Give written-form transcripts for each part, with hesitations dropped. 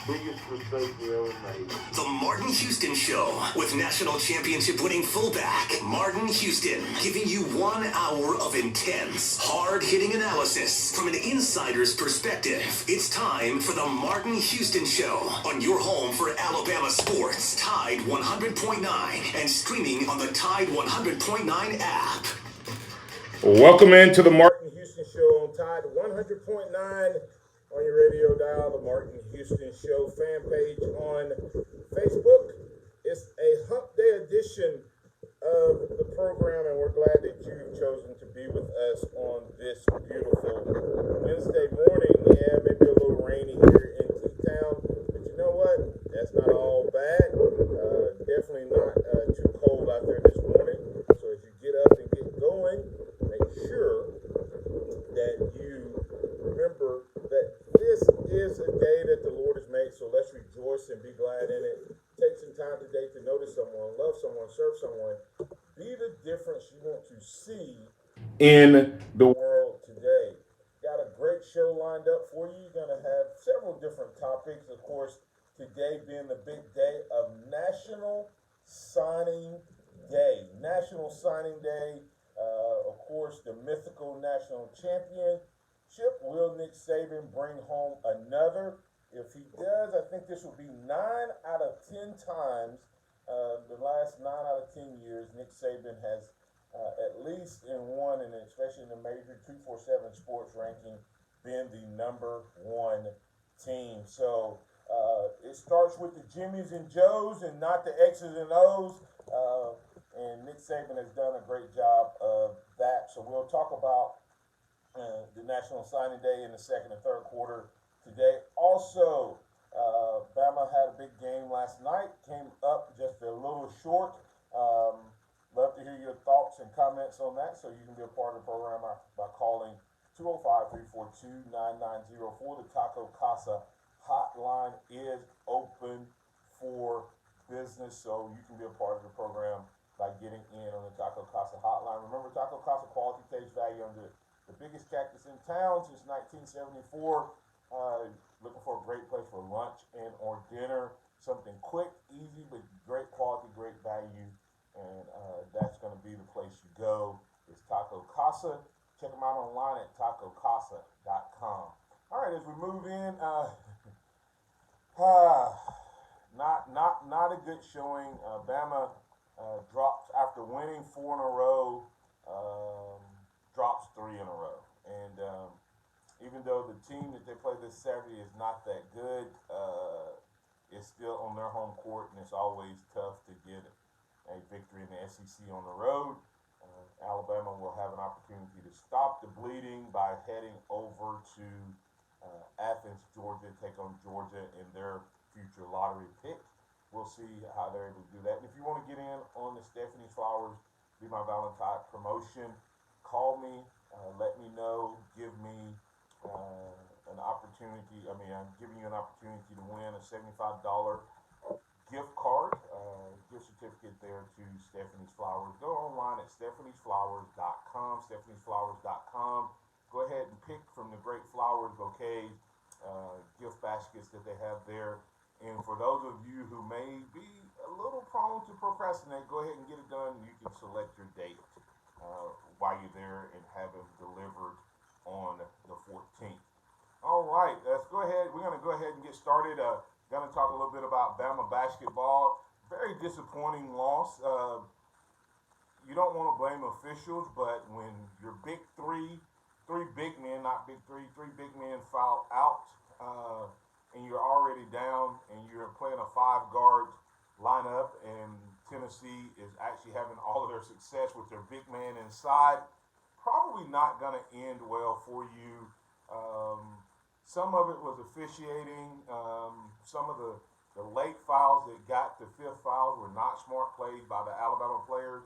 Biggest mistake we ever made. The Martin Houston Show with national championship winning fullback Martin Houston, giving you 1 hour of intense, hard-hitting analysis from an insider's perspective. It's time for the Martin Houston Show on your home for Alabama sports, Tide 100.9, and streaming on the Tide 100.9 app. Welcome into the Martin Houston Show on Tide 100.9 on your radio dial, the Martin Houston Show fan page on Facebook. It's a hump day edition of the program, and we're glad that you've chosen to be with us on this beautiful Wednesday morning. Yeah, maybe a little rainy here in T-Town, but you know what? That's not all bad. Definitely not too cold out there this morning. So as you get up and get going, make sure that you remember that this is a day that the Lord has made, so let's rejoice and be glad in it. Take some time today to notice someone, love someone, serve someone. Be the difference you want to see in the world today. Got a great show lined up for you. You're going to have several different topics. Of course, today being the big day of National Signing Day. National Signing Day. Of course, the mythical national championship. Will Nick Saban bring home another? If he does, I think this will be 9 out of 10 times. The last 9 out of 10 years, Nick Saban has at least in one, and especially in the major 247 sports ranking, been the number one team. So it starts with the Jimmys and Joes and not the X's and O's. And Nick Saban has done a great job of that. So we'll talk about the National Signing Day in the second and third quarter today. Also, Bama had a big game last night, came up just a little short. Love to hear your thoughts and comments on that, so you can be a part of the program by calling 205-342-9904. The Taco Casa hotline is open for business, so you can be a part of the program by getting in on the Taco Casa hotline. Remember, Taco Casa quality, taste, value under the biggest cactus in town since 1974. Looking for a great place for lunch and or dinner. Something quick, easy, but great quality, great value. And that's going to be the place you go. It's Taco Casa. Check them out online at tacocasa.com. All right, as we move in, not a good showing. Bama drops after winning 4 in a row. Drops 3 in a row. And even though the team that they play this Saturday is not that good, it's still on their home court, and it's always tough to get a victory in the SEC on the road. Alabama will have an opportunity to stop the bleeding by heading over to Athens, Georgia, take on Georgia in their future lottery pick. We'll see how they're able to do that. And if you want to get in on the Stephanie Flowers Be My Valentine promotion, call me, let me know, give me an opportunity. I'm giving you an opportunity to win a $75 gift card, gift certificate there to Stephanie's Flowers. Go online at stephaniesflowers.com, stephaniesflowers.com. Go ahead and pick from the great flowers, bouquets, gift baskets that they have there. And for those of you who may be a little prone to procrastinate, go ahead and get it done. You can select your date while you're there and have it delivered on the 14th. All right, let's go ahead. We're going to go ahead and get started. Going to talk a little bit about Bama basketball. Very disappointing loss. You don't want to blame officials, but when your big three big men, not big three big men foul out, and you're already down, and you're playing a 5-guard lineup, and Tennessee is actually having all of their success with their big man inside, probably not going to end well for you. Some of it was officiating. Some of the late fouls that got to 5th fouls were not smart plays by the Alabama players.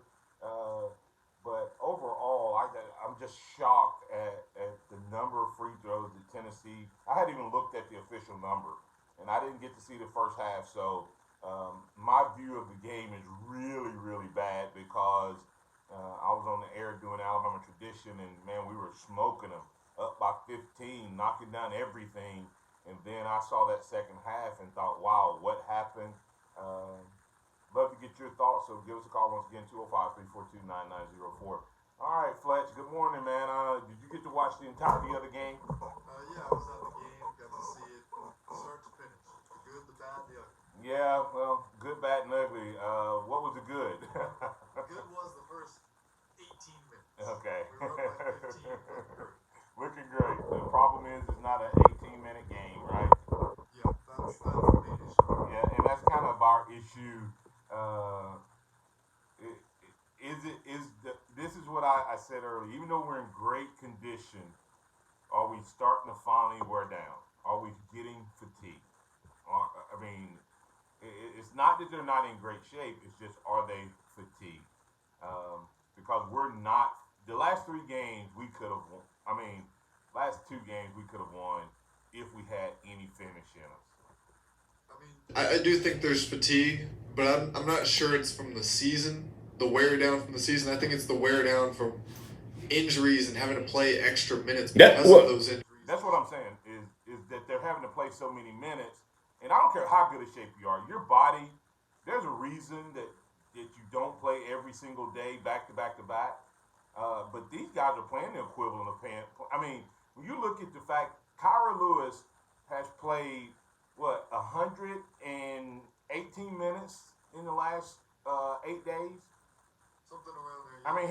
But overall, I'm just shocked at the number of free throws that Tennessee. I hadn't even looked at the official number, and I didn't get to see the first half. So my view of the game is really, really bad because I was on the air doing Alabama Tradition, and man, we were smoking them up by 15, knocking down everything. And then I saw that second half and thought, wow, what happened? Love to get your thoughts, so give us a call once again, 205-342-9904. All right, Fletch, good morning, man. Did you get to watch the entirety of the game? Yeah, I was at the game, got to see it start to finish. The good, the bad, the ugly. Yeah, well, good, bad, and ugly. What was the good? The good was the first 18 minutes. Okay. We were up by 15, looking great. Looking great. The problem is it's not an 18-minute game, right? Yeah, that's the main issue. Yeah, and that's kind of our issue. This is what I said earlier. Even though we're in great condition, are we starting to finally wear down? Are we getting fatigued? I mean, it's not that they're not in great shape. It's just, are they fatigued? Because we're not. The last 3 games we could have won. I mean, last 2 games we could have won if we had any finish in us. I do think there's fatigue, but I'm not sure it's from the season, the wear down from the season. I think it's the wear down from injuries and having to play extra minutes because of those injuries. That's what I'm saying, is that they're having to play so many minutes. And I don't care how good a shape you are. Your body, there's a reason that you don't play every single day back to back to back. But these guys are playing the equivalent of playing. I mean, when you look at the fact, Kyra Lewis has played, 118 minutes in the last 8 days? Something around there. I mean,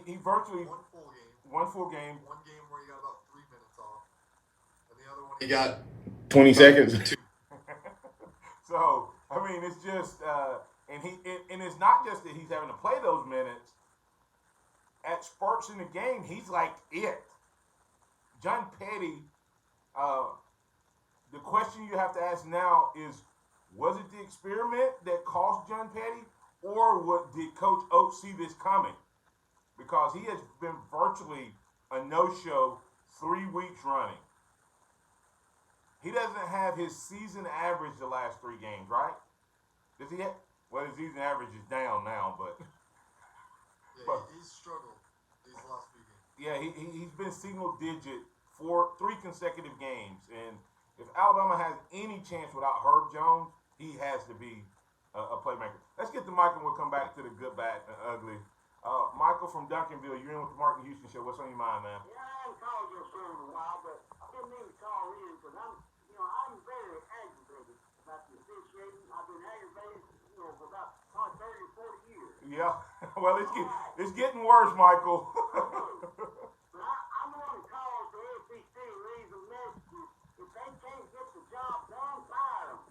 he virtually one full game. One One game where he got about 3 minutes off. And the other one He got 20 seconds. So, I mean, it's just, and it's not just that he's having to play those minutes. At spurts in the game, he's like it. John Petty, the question you have to ask now is, was it the experiment that cost John Petty, or did Coach Oates see this coming? Because he has been virtually a no-show 3 weeks running. He doesn't have his season average the last 3 games, right? Does he have? Well, his season average is down now, but Yeah, he's struggled these last few games. yeah, he's been single digit for 3 consecutive games. And if Alabama has any chance without Herb Jones, he has to be a playmaker. Let's get to Michael and we'll come back to the good, bad, and ugly. Michael from Duncanville, you're in with the Martin Houston Show. What's on your mind, man? Yeah, I haven't called your show in a while, but I didn't mean to call in because I'm very aggravated about the officiating. I've been aggravated, for about 30 or 40 years. Yeah. Well, it's getting worse, Michael. But I'm going to call the SEC and leave a message. If they can't get the job done, fire them.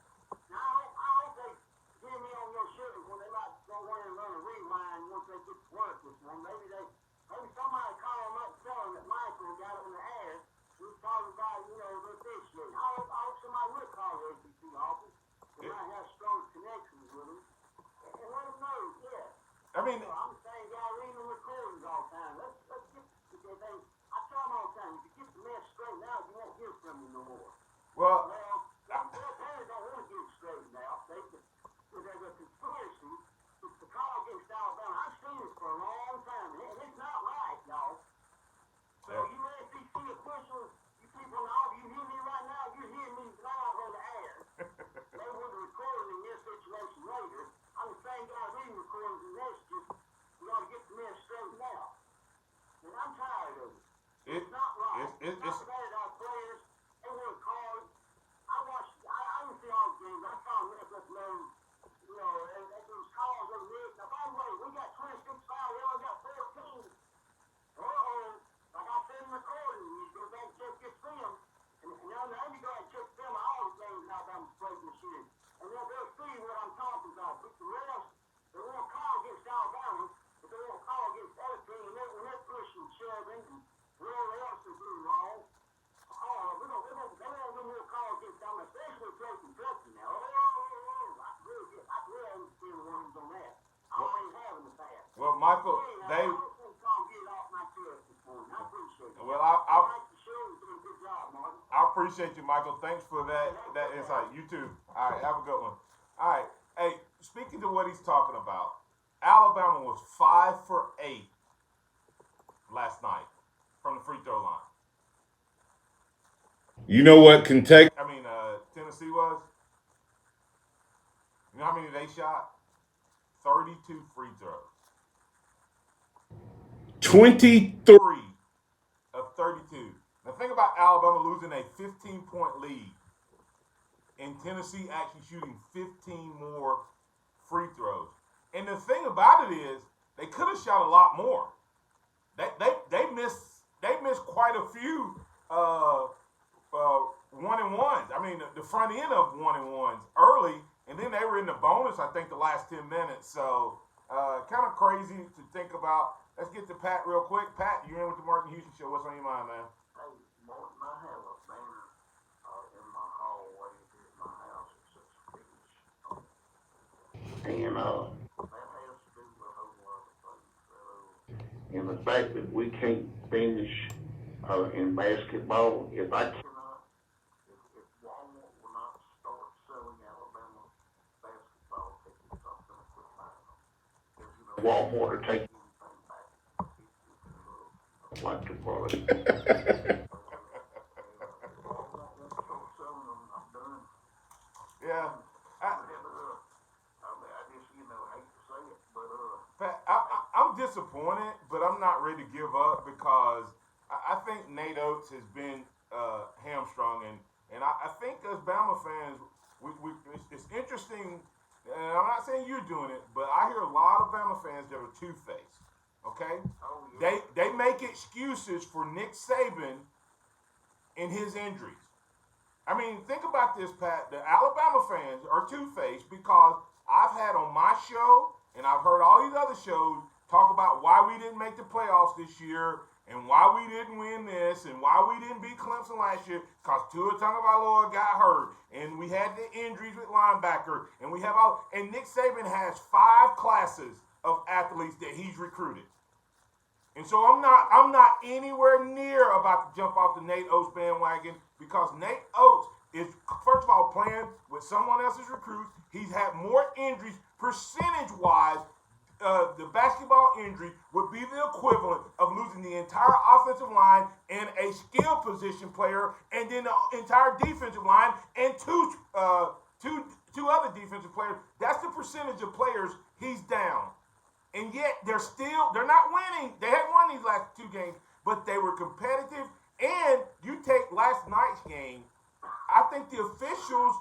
Now, I hope they hear me on your show when they might go in and run a rewind once they get to work this one. Maybe somebody call them up and tell them that Michael got on the air. He was talking about, the officiating. I hope somebody will call the SEC office. They might have strong connections with them. And let them know, yeah. I mean, I'm the same guy reading the recordings all the time. Let's get the thing. I tell them all the time, if you get the mess straightened out, you won't hear from me no more. well, Well, parents don't want to get it straightened out. There's a conspiracy. It's the call against Alabama. I've seen this for a long time, and it's not right, y'all. So you SEC officials, you people in the office, you hear me right now, you're hearing me live on the air. They would have recorded in your situation later. I'm the same guy reading recordings and messages. We ought to get the men straightened out. And I'm tired of it. It's not right. It's not fair to our players. They work hard. I didn't see all the games. I saw Memphis Lowe, and those calls they missed. Now, by the way, we got 26 fouls. We only got 14. Like I said in the recording, you go back and check your film. And now you go and check film of all the games in Alabama's played this year. And they'll see what I'm talking about. But the rest, they won't call against Alabama, but they won't call against other teams. When they're pushing, shoving, and whatever else they're doing wrong, they won't do more call against Alabama, especially if they're Kentucky now. I really understand the ones on that. I always have in the past. well, Michael, I don't think I'll get it off my chest this morning. I appreciate it. well, I like the show. You're doing a good job, Martin. I appreciate you, Michael. Thanks for that insight. You too. All right, have a good one. All right. Hey, speaking to what he's talking about, Alabama was 5 for 8 last night from the free throw line. You know what Kentucky? Tennessee was? You know how many they shot? 32 free throws. 23. 3 of 32. Now think about Alabama losing a 15-point lead and Tennessee actually shooting 15 more free throws. And the thing about it is, they could have shot a lot more. They missed quite a few 1-and-1s. I mean, the front end of 1-and-1s early, and then they were in the bonus, I think, the last 10 minutes. So, kind of crazy to think about. Let's get to Pat real quick. Pat, you're in with the Martin Houston Show. What's on your mind, man? Hey, Martin, I have a banner in my hallway here at my house. It says finish. And that has to do with a whole lot of things. And the fact that we can't finish in basketball, if Walmart will not start selling Alabama basketball tickets, I'm going to quit buying them. Because, Walmart are taking anything back. Like the product. Walmart won't start selling them. I'm done. Yeah. I just, hate to say it, but Pat, I'm disappointed, but I'm not ready to give up because I think Nate Oates has been hamstrung, and I think as Bama fans, it's interesting. And I'm not saying you're doing it, but I hear a lot of Bama fans that are two-faced. Okay, they make excuses for Nick Saban and his injuries. I mean, think about this, Pat. The Alabama fans are two-faced because I've had on my show and I've heard all these other shows talk about why we didn't make the playoffs this year and why we didn't win this and why we didn't beat Clemson last year because Tua Tagovailoa got hurt and we had the injuries with linebacker and we have all. And Nick Saban has 5 classes of athletes that he's recruited. And so I'm not anywhere near about to jump off the Nate Oates bandwagon because Nate Oates is, first of all, playing with someone else's recruits. He's had more injuries percentage-wise. The basketball injury would be the equivalent of losing the entire offensive line and a skill position player, and then the entire defensive line and two other defensive players. That's the percentage of players he's down. And yet they're not winning. They hadn't won these last 2 games, but they were competitive. And you take last night's game, I think the officials,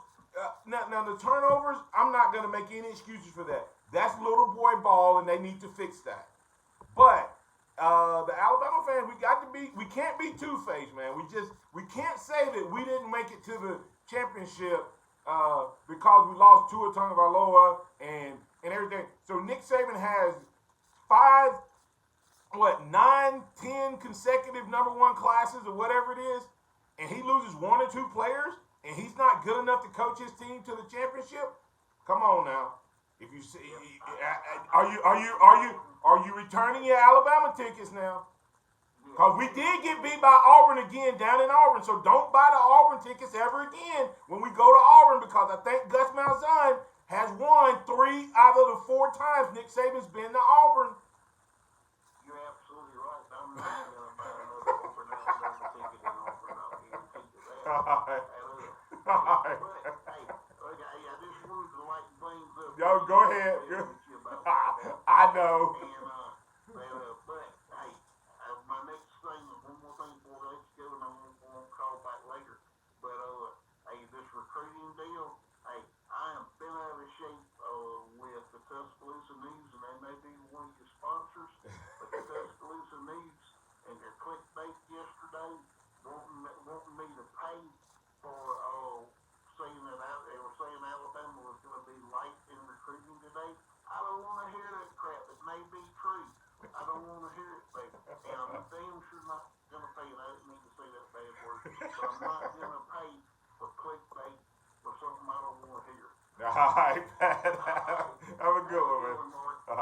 now the turnovers, I'm not going to make any excuses for that. That's little boy ball, and they need to fix that. But the Alabama fans, we can't be two-faced, man. We can't say that we didn't make it to the championship because we lost Tua Tagovailoa and everything. So Nick Saban has 9, 10 consecutive number 1 classes or whatever it is, and he loses 1 or 2 players, and he's not good enough to coach his team to the championship. Come on now. If you see, are you returning your Alabama tickets now? Because we did get beat by Auburn again down in Auburn, so don't buy the Auburn tickets ever again when we go to Auburn because I think Gus Malzahn has won 3 out of the 4 times Nick Saban's been to Auburn. You're absolutely right. I'm not going to buy another Auburn Alabama ticket in Auburn. I'll guarantee you that. All right. But, hey, I just wanted to lighten things up. Yo, go ahead. I know. But, hey, my next thing, one more thing before I let you go, and I'm going to call back later. But, hey, this recruiting deal, hey, I am bent out of shape with the Tuscaloosa News, and they may be one of your sponsors, but the Tuscaloosa News and their clickbait yesterday wanting me to pay for saying that they were saying Alabama was going to be light in recruiting today. I don't want to hear that crap. It may be true. I don't want to hear it, baby. And I'm damn sure not going to pay, and I didn't mean to say that bad word, but I'm not going to pay for clickbait for something I don't want to hear. All right, Pat. Have a good one, man. All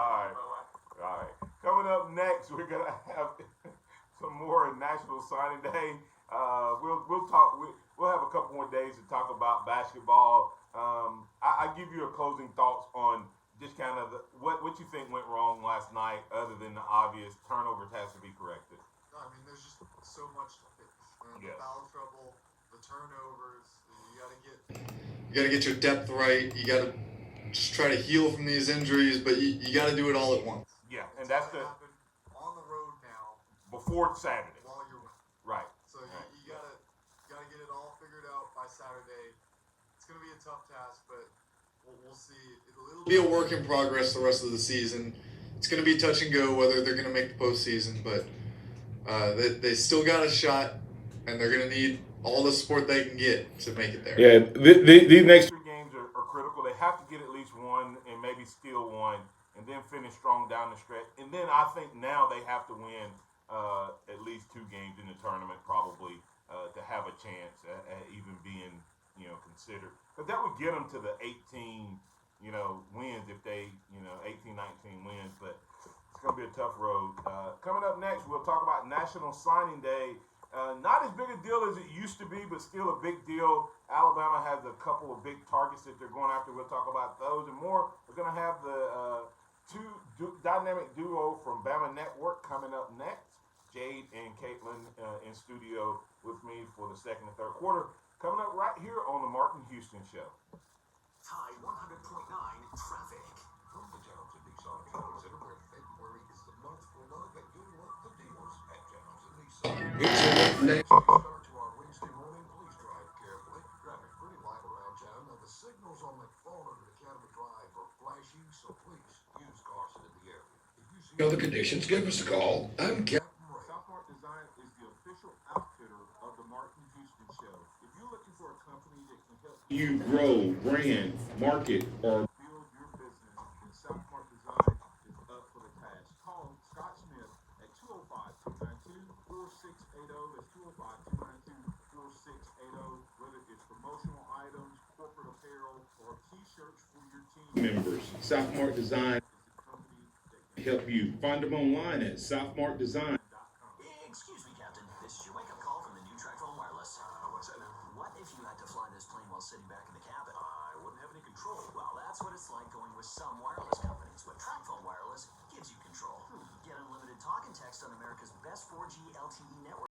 right. Coming up next, we're going to have some more National Signing Day. We'll talk. We'll have a couple more days to talk about basketball. I give you a closing thoughts on just kind of what you think went wrong last night, other than the obvious turnovers has to be corrected. No, I mean, there's just so much to fix. The foul trouble, the turnovers. You got to get your depth right. You got to just try to heal from these injuries, but you got to do it all at once. Yeah, and that's the happen on the road now before Saturday. while you're winning. Right. So you gotta get it all figured out by Saturday. It's gonna be a tough task, but we'll see. It'll Be a work in progress the rest of the season. It's going to be touch and go whether they're going to make the postseason, but they still got a shot, and they're going to need all the support they can get to make it there. Yeah, these next 3 games are critical. They have to get at least one and maybe steal one, and then finish strong down the stretch. And then I think now they have to win at least 2 games in the tournament, probably, to have a chance at even being, considered. But that would get them to the 18, wins if they, 18, 19 wins. But it's going to be a tough road. Coming up next, we'll talk about National Signing Day. Not as big a deal as it used to be, but still a big deal. Alabama has a couple of big targets that they're going after. We'll talk about those and more. We're going to have the dynamic duo from Bama Network coming up next. Jade and Caitlin in studio with me for the second and third quarter. Coming up right here on the Martin Houston Show. Tide 100.9 traffic. From the Townsend Nissan Shopping Center, where February is the month for love, and you'll love the deals at Townsend Nissan. It's your name. Start to our Wednesday morning. Please drive carefully. Traffic pretty light around town. Now, the signals on McFarland and Academy Drive are flashing, so please use caution in the area. If you see Other conditions, give us a call. I'm Kevin. Southmark Design is the official outfitter of the Martin Houston Show. If you're looking for a company that can help you grow, brand, market, or build your business, then Southmark Design is up for the task. Call Scott Smith at 205-292-4680. That's 205-292-4680. Whether it's promotional items, corporate apparel, or t-shirts for your team members. Southmark Design is the company that can help you. Find them online at southmarkdesign. Excuse me, Captain. This is your wake-up call from the new TracFone Wireless. what's that now? What if you had to fly this plane while sitting back in the cabin? I wouldn't have any control. Well, that's what it's like going with some wireless companies. But TracFone Wireless gives you control. Get unlimited talk and text on America's best 4G LTE network.